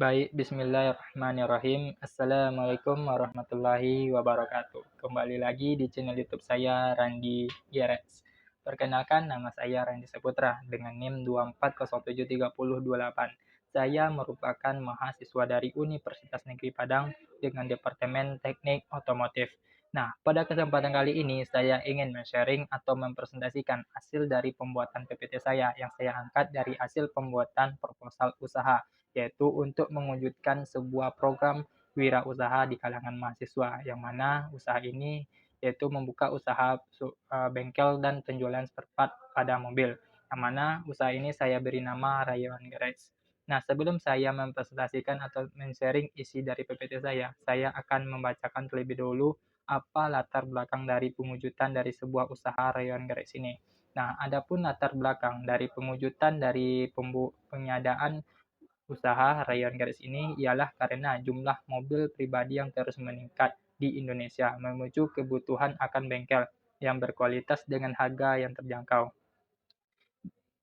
Baik, bismillahirrahmanirrahim. Assalamualaikum warahmatullahi wabarakatuh. Kembali lagi di channel YouTube saya, Randi Gerets. Perkenalkan, nama saya Randi Saputra dengan NIM 2407328. Saya merupakan mahasiswa dari Universitas Negeri Padang dengan Departemen Teknik Otomotif. Nah, pada kesempatan kali ini saya ingin men-sharing atau mempresentasikan hasil dari pembuatan PPT saya yang saya angkat dari hasil pembuatan proposal usaha, yaitu untuk mewujudkan sebuah program wirausaha di kalangan mahasiswa, yang mana usaha ini yaitu membuka usaha bengkel dan penjualan spare part pada mobil, yang mana usaha ini saya beri nama Rayuan Garage. Nah, sebelum saya mempresentasikan atau men-sharing isi dari PPT saya akan membacakan terlebih dahulu apa latar belakang dari pewujudan dari sebuah usaha Rayuan Garage ini. Nah, adapun latar belakang dari pewujudan dari pengadaan usaha Rayuan Garis ini ialah karena jumlah mobil pribadi yang terus meningkat di Indonesia menuju kebutuhan akan bengkel yang berkualitas dengan harga yang terjangkau.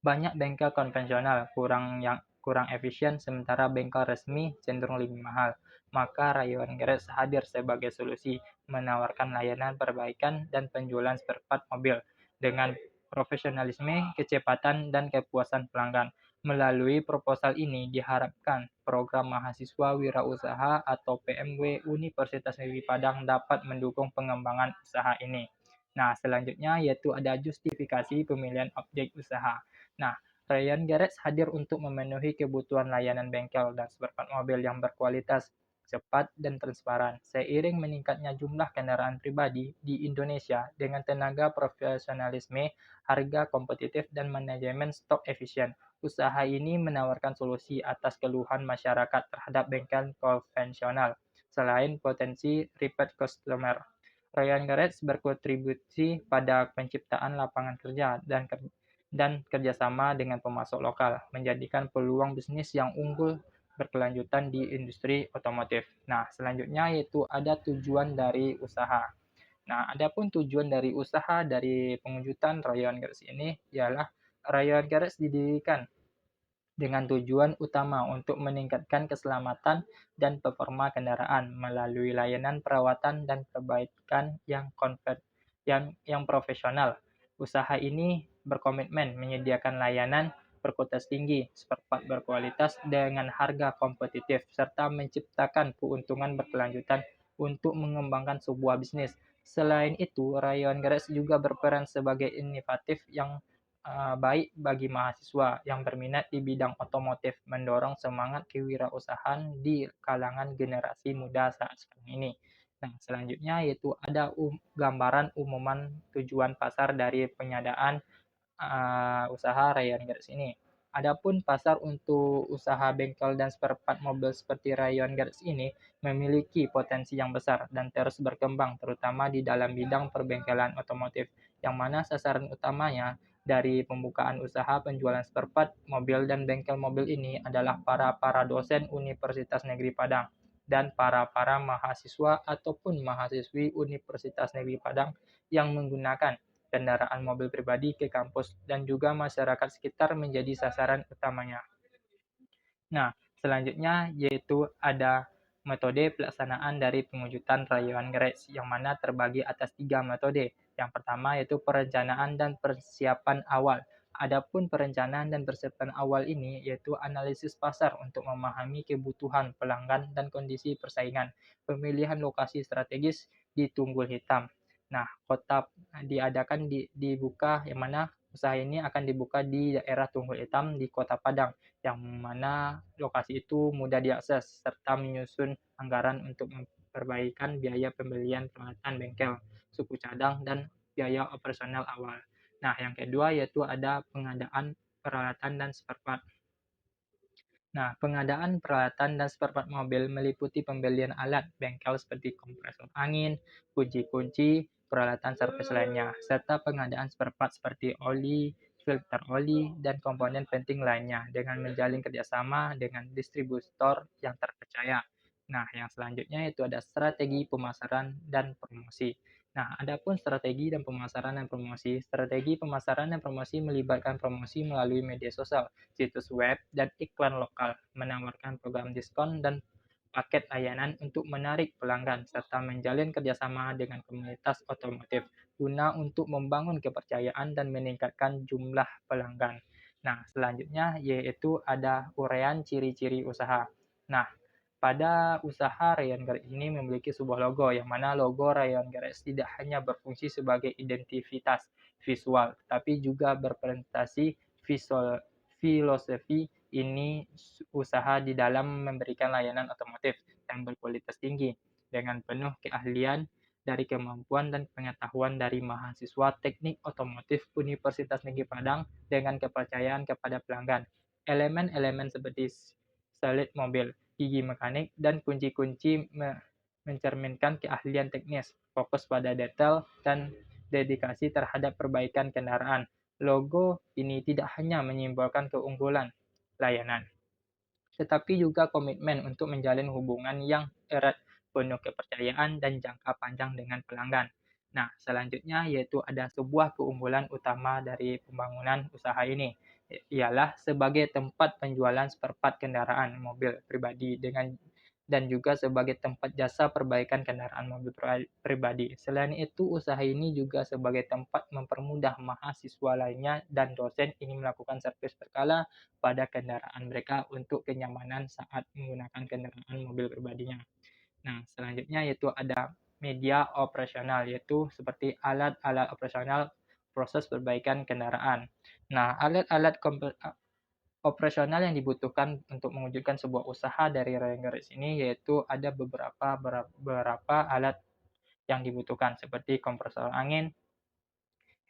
Banyak bengkel konvensional kurang efisien sementara bengkel resmi cenderung lebih mahal. Maka Rayuan Garage hadir sebagai solusi, menawarkan layanan perbaikan dan penjualan spare part mobil dengan profesionalisme, kecepatan, dan kepuasan pelanggan. Melalui proposal ini diharapkan program mahasiswa wirausaha atau PMW Universitas Negeri Padang dapat mendukung pengembangan usaha ini. Nah, selanjutnya yaitu ada justifikasi pemilihan objek usaha. Nah, Ryan Garage hadir untuk memenuhi kebutuhan layanan bengkel dan spare part mobil yang berkualitas, cepat, dan transparan. Seiring meningkatnya jumlah kendaraan pribadi di Indonesia dengan tenaga profesionalisme, harga kompetitif, dan manajemen stok efisien, usaha ini menawarkan solusi atas keluhan masyarakat terhadap bengkel konvensional. Selain potensi repeat customer, Ryan Garage berkontribusi pada penciptaan lapangan kerja dan kerjasama dengan pemasok lokal, menjadikan peluang bisnis yang unggul berkelanjutan di industri otomotif. Nah, selanjutnya yaitu ada tujuan dari usaha. Nah, adapun tujuan dari usaha dari pengujutan Rayuan Garage ini ialah Rayuan Garage didirikan dengan tujuan utama untuk meningkatkan keselamatan dan performa kendaraan melalui layanan perawatan dan perbaikan yang profesional. Usaha ini berkomitmen menyediakan layanan berkualitas tinggi, spare part berkualitas dengan harga kompetitif, serta menciptakan keuntungan berkelanjutan untuk mengembangkan sebuah bisnis. Selain itu, Rayuan Garage juga berperan sebagai inovatif yang baik bagi mahasiswa yang berminat di bidang otomotif, mendorong semangat kewirausahaan di kalangan generasi muda saat sekarang ini. Nah, selanjutnya yaitu ada gambaran umuman tujuan pasar dari pengadaan usaha Rayuan Garage ini. Adapun pasar untuk usaha bengkel dan spare part mobil seperti Rayuan Garage ini memiliki potensi yang besar dan terus berkembang, terutama di dalam bidang perbengkelan otomotif, yang mana sasaran utamanya dari pembukaan usaha penjualan spare part mobil dan bengkel mobil ini adalah para dosen Universitas Negeri Padang dan para mahasiswa ataupun mahasiswi Universitas Negeri Padang yang menggunakan kendaraan mobil pribadi ke kampus dan juga masyarakat sekitar menjadi sasaran utamanya. Nah, selanjutnya yaitu ada metode pelaksanaan dari pengujutan Rayuan Garage yang mana terbagi atas 3 metode. Yang pertama yaitu perencanaan dan persiapan awal. Adapun perencanaan dan persiapan awal ini yaitu analisis pasar untuk memahami kebutuhan pelanggan dan kondisi persaingan. Pemilihan lokasi strategis di Tunggul Hitam. Nah, kota diadakan dibuka yang mana usaha ini akan dibuka di daerah Tunggul Hitam di Kota Padang, yang mana lokasi itu mudah diakses serta menyusun anggaran untuk memperbaikan biaya pembelian peralatan bengkel, suku cadang, dan biaya operasional awal. Nah, yang kedua yaitu ada pengadaan peralatan dan spare part. Nah, pengadaan peralatan dan spare part mobil meliputi pembelian alat bengkel seperti kompresor angin, kunci-kunci, peralatan servis lainnya, serta pengadaan spare part seperti oli, filter oli, dan komponen penting lainnya dengan menjalin kerjasama dengan distributor yang terpercaya. Nah, yang selanjutnya itu ada strategi pemasaran dan promosi. Nah, adapun strategi dan pemasaran dan promosi. Strategi pemasaran dan promosi melibatkan promosi melalui media sosial, situs web, dan iklan lokal, menawarkan program diskon dan paket layanan untuk menarik pelanggan, serta menjalin kerjasama dengan komunitas otomotif guna untuk membangun kepercayaan dan meningkatkan jumlah pelanggan. Nah, selanjutnya yaitu ada uraian ciri-ciri usaha. Nah, pada usaha Rayon Gares ini memiliki sebuah logo, yang mana logo Rayon Gares tidak hanya berfungsi sebagai identitas visual, tapi juga berpresentasi visual filosofi ini usaha di dalam memberikan layanan otomotif yang berkualitas tinggi dengan penuh keahlian dari kemampuan dan pengetahuan dari mahasiswa teknik otomotif Universitas Negeri Padang dengan kepercayaan kepada pelanggan. Elemen-elemen seperti selit mobil, gigi mekanik, dan kunci-kunci mencerminkan keahlian teknis, fokus pada detail, dan dedikasi terhadap perbaikan kendaraan. Logo ini tidak hanya menyimbolkan keunggulan layanan, tetapi juga komitmen untuk menjalin hubungan yang erat, penuh kepercayaan, dan jangka panjang dengan pelanggan. Nah, selanjutnya yaitu ada sebuah keunggulan utama dari pembangunan usaha ini, ialah sebagai tempat penjualan spare part kendaraan mobil pribadi dan juga sebagai tempat jasa perbaikan kendaraan mobil pribadi. Selain itu, usaha ini juga sebagai tempat mempermudah mahasiswa lainnya dan dosen ingin melakukan servis berkala pada kendaraan mereka untuk kenyamanan saat menggunakan kendaraan mobil pribadinya. Nah, selanjutnya yaitu ada media operasional, yaitu seperti alat-alat operasional proses perbaikan kendaraan. Nah, alat-alat operasional yang dibutuhkan untuk mewujudkan sebuah usaha dari Ryan Gares ini yaitu ada beberapa alat yang dibutuhkan seperti kompresor angin,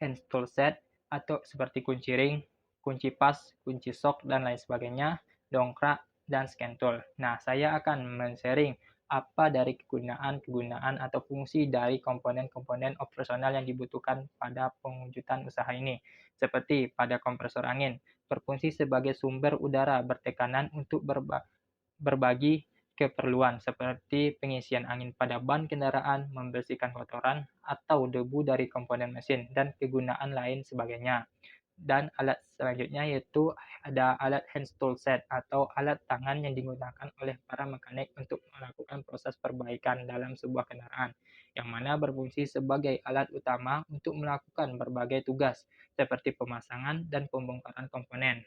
hand tool set, atau seperti kunci ring, kunci pas, kunci sok, dan lain sebagainya, dongkrak, dan scan tool. Nah, saya akan men-sharing apa dari kegunaan atau fungsi dari komponen-komponen operasional yang dibutuhkan pada pewujudan usaha ini. Seperti pada kompresor angin, berfungsi sebagai sumber udara bertekanan untuk berbagi keperluan seperti pengisian angin pada ban kendaraan, membersihkan kotoran atau debu dari komponen mesin, dan kegunaan lain sebagainya. Dan alat selanjutnya yaitu ada alat hand tool set atau alat tangan yang digunakan oleh para mekanik untuk melakukan proses perbaikan dalam sebuah kendaraan, yang mana berfungsi sebagai alat utama untuk melakukan berbagai tugas seperti pemasangan dan pembongkaran komponen,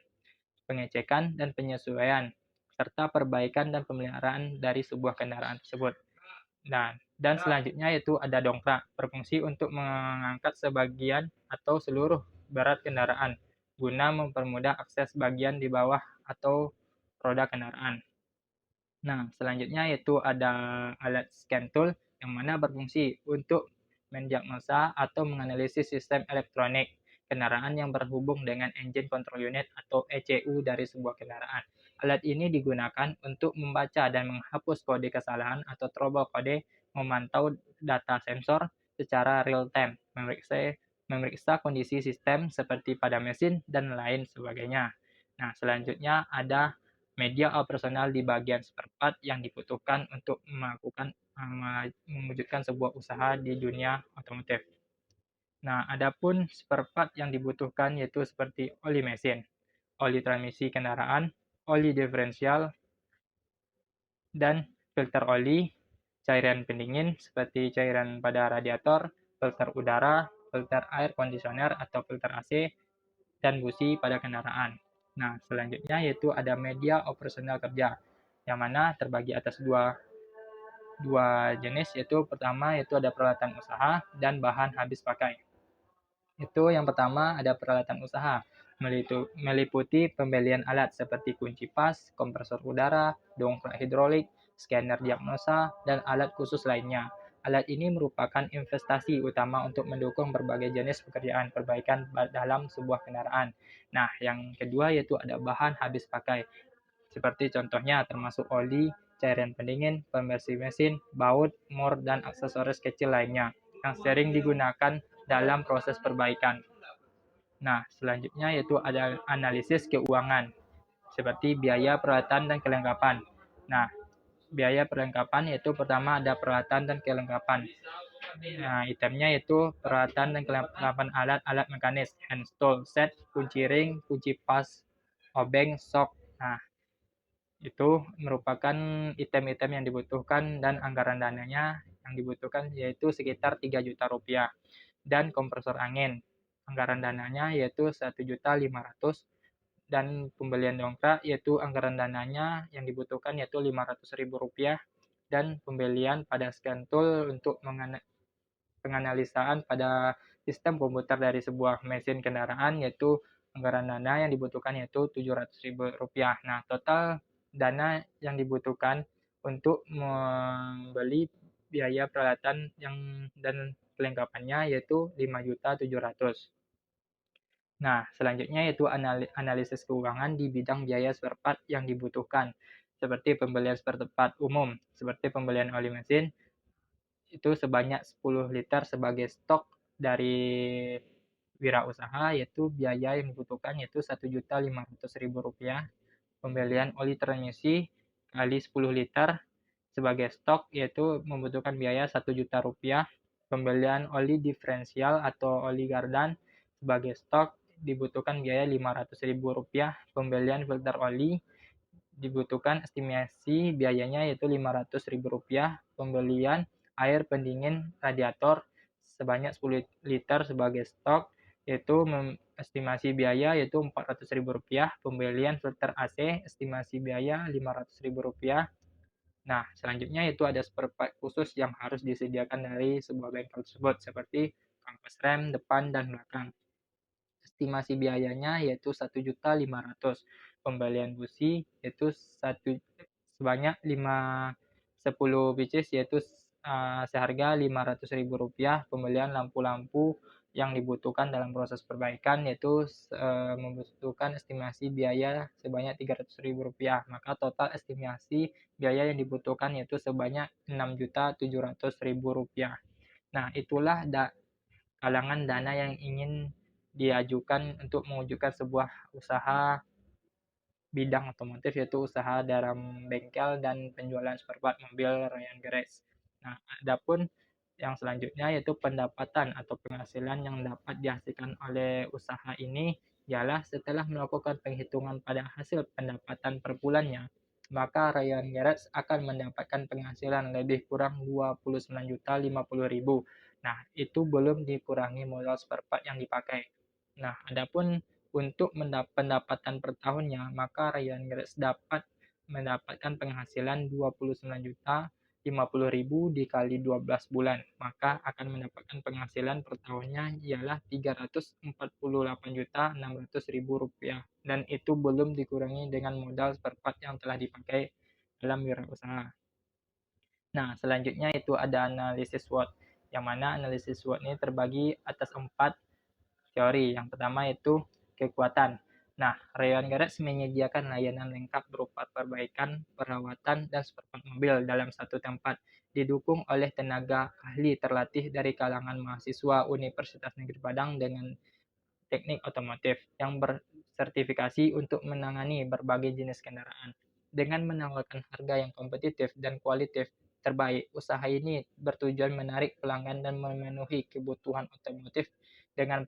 pengecekan dan penyesuaian, serta perbaikan dan pemeliharaan dari sebuah kendaraan tersebut. Nah, dan selanjutnya yaitu ada dongkrak, berfungsi untuk mengangkat sebagian atau seluruh berat kendaraan, guna mempermudah akses bagian di bawah atau roda kendaraan. Nah, selanjutnya yaitu ada alat scan tool, yang mana berfungsi untuk mendiagnosa atau menganalisis sistem elektronik kendaraan yang berhubung dengan engine control unit atau ECU dari sebuah kendaraan. Alat ini digunakan untuk membaca dan menghapus kode kesalahan atau trouble kode, memantau data sensor secara real time, memeriksa kondisi sistem seperti pada mesin, dan lain sebagainya. Nah, selanjutnya ada media operasional di bagian spare part yang dibutuhkan untuk mewujudkan sebuah usaha di dunia otomotif. Nah, adapun spare part yang dibutuhkan yaitu seperti oli mesin, oli transmisi kendaraan, oli diferensial, dan filter oli, cairan pendingin seperti cairan pada radiator, filter udara, filter air conditioner atau filter AC, dan busi pada kendaraan. Nah, selanjutnya yaitu ada media operasional kerja, yang mana terbagi atas dua jenis, yaitu pertama yaitu ada peralatan usaha dan bahan habis pakai. Itu yang pertama ada peralatan usaha, meliputi pembelian alat seperti kunci pas, kompresor udara, dongkrak hidrolik, scanner diagnosa, dan alat khusus lainnya. Alat ini merupakan investasi utama untuk mendukung berbagai jenis pekerjaan perbaikan dalam sebuah kendaraan. Nah, yang kedua yaitu ada bahan habis pakai, seperti contohnya termasuk oli, cairan pendingin, pembersih mesin, baut, mor, dan aksesoris kecil lainnya yang sering digunakan dalam proses perbaikan. Nah, selanjutnya yaitu ada analisis keuangan, seperti biaya peralatan dan kelengkapan. Nah, biaya perlengkapan yaitu pertama ada peralatan dan kelengkapan. Nah, itemnya yaitu peralatan dan kelengkapan alat-alat mekanis, hand tool, set, kunci ring, kunci pas, obeng, sok. Nah, itu merupakan item-item yang dibutuhkan dan anggaran dananya yang dibutuhkan yaitu sekitar 3 juta rupiah. Dan kompresor angin, anggaran dananya yaitu 1.500.000 dan pembelian dongkrak yaitu anggaran dananya yang dibutuhkan yaitu 500.000 rupiah dan pembelian pada scan tool untuk penganalisaan pada sistem komputer dari sebuah mesin kendaraan yaitu anggaran dana yang dibutuhkan yaitu 700.000 rupiah. Nah, total dana yang dibutuhkan untuk membeli biaya peralatan yang dan kelengkapannya yaitu 5.700.000. Nah, selanjutnya yaitu analisis keuangan di bidang biaya spare part yang dibutuhkan, seperti pembelian spare part umum, seperti pembelian oli mesin, itu sebanyak 10 liter sebagai stok dari wirausaha, yaitu biaya yang dibutuhkan yaitu 1.500.000 rupiah. Pembelian oli transmisi kali 10 liter sebagai stok yaitu membutuhkan biaya 1 juta rupiah. Pembelian oli diferensial atau oli gardan sebagai stok dibutuhkan biaya 500.000 rupiah. Pembelian filter oli dibutuhkan estimasi biayanya yaitu 500.000 rupiah. Pembelian air pendingin radiator sebanyak 10 liter sebagai stok yaitu estimasi biaya yaitu 400.000 rupiah. Pembelian filter AC estimasi biaya 500.000 rupiah. Nah, selanjutnya itu ada spare part khusus yang harus disediakan dari sebuah bengkel tersebut seperti kampas rem depan dan belakang. Estimasi biayanya yaitu 1.500.000. Pembelian busi yaitu sebanyak 10 pieces yaitu seharga 500.000 rupiah. Pembelian lampu-lampu yang dibutuhkan dalam proses perbaikan yaitu membutuhkan estimasi biaya sebanyak 300.000 rupiah. Maka total estimasi biaya yang dibutuhkan yaitu sebanyak 6.700.000 rupiah. Nah, itulah kalangan dana yang ingin diajukan untuk mewujudkan sebuah usaha bidang otomotif yaitu usaha dalam bengkel dan penjualan spare part mobil Ryan Garage. Nah, adapun yang selanjutnya yaitu pendapatan atau penghasilan yang dapat dihasilkan oleh usaha ini ialah setelah melakukan penghitungan pada hasil pendapatan per bulannya, maka Ryan Garage akan mendapatkan penghasilan lebih kurang 29.050.000. Nah, itu belum dikurangi modal spare part yang dipakai. Nah, adapun untuk pendapatan per tahunnya, maka Ryan Grace dapat mendapatkan penghasilan 29.050.000 dikali 12 bulan, maka akan mendapatkan penghasilan per tahunnya ialah 348.600.000 rupiah, dan itu belum dikurangi dengan modal spare part yang telah dipakai dalam wirausaha. Nah, selanjutnya itu ada analisis SWOT, yang mana analisis SWOT ini terbagi atas 4 teori. Yang pertama itu kekuatan. Nah, Rayon Garage menyediakan layanan lengkap berupa perbaikan, perawatan, dan spare part mobil dalam satu tempat, didukung oleh tenaga ahli terlatih dari kalangan mahasiswa Universitas Negeri Padang dengan teknik otomotif yang bersertifikasi untuk menangani berbagai jenis kendaraan. Dengan menawarkan harga yang kompetitif dan kualitatif terbaik, usaha ini bertujuan menarik pelanggan dan memenuhi kebutuhan otomotif dengan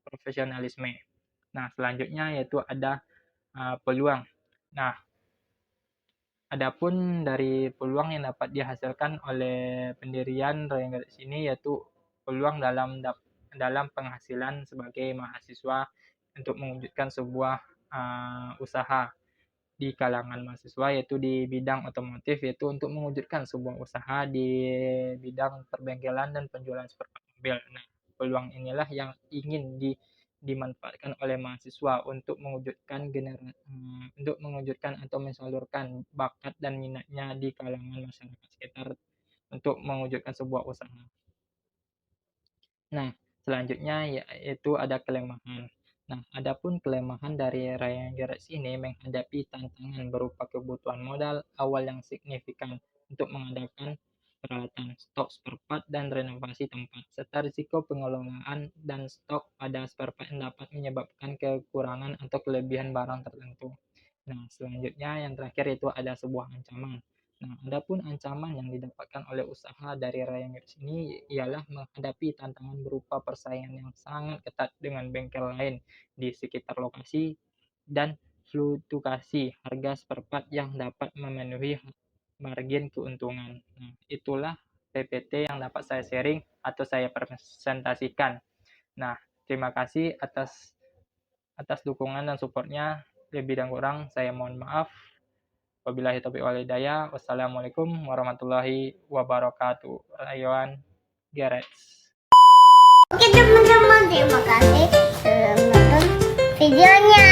profesionalisme. Nah, selanjutnya yaitu ada peluang. Nah, adapun dari peluang yang dapat dihasilkan oleh pendirian Royal Garage ini yaitu peluang dalam penghasilan sebagai mahasiswa untuk mewujudkan sebuah usaha di kalangan mahasiswa yaitu di bidang otomotif yaitu untuk mewujudkan sebuah usaha di bidang perbengkelan dan penjualan spare part mobil. Nah, peluang inilah yang ingin dimanfaatkan oleh mahasiswa untuk mewujudkan atau mensalurkan bakat dan minatnya di kalangan masyarakat sekitar untuk mewujudkan sebuah usaha. Nah, selanjutnya yaitu ada kelemahan. Nah, adapun kelemahan dari Ryan Garage ini menghadapi tantangan berupa kebutuhan modal awal yang signifikan untuk mengadakan peralatan, stok spare part, dan renovasi tempat, serta risiko pengelolaan dan stok pada spare part yang dapat menyebabkan kekurangan atau kelebihan barang tertentu. Nah, selanjutnya yang terakhir itu ada sebuah ancaman. Nah, adapun ancaman yang didapatkan oleh usaha dari Ryangrace ini ialah menghadapi tantangan berupa persaingan yang sangat ketat dengan bengkel lain di sekitar lokasi dan fluktuasi harga spare part yang dapat memenuhi margin keuntungan. Nah, itulah PPT yang dapat saya sharing atau saya presentasikan. Nah, terima kasih atas atas dukungan dan supportnya. Lebih dan kurang saya mohon maaf. Wabillahi taufiq wal hidayah. Wassalamualaikum warahmatullahi wabarakatuh. Rayuan Gerex. Oke teman-teman, terima kasih sudah menonton videonya.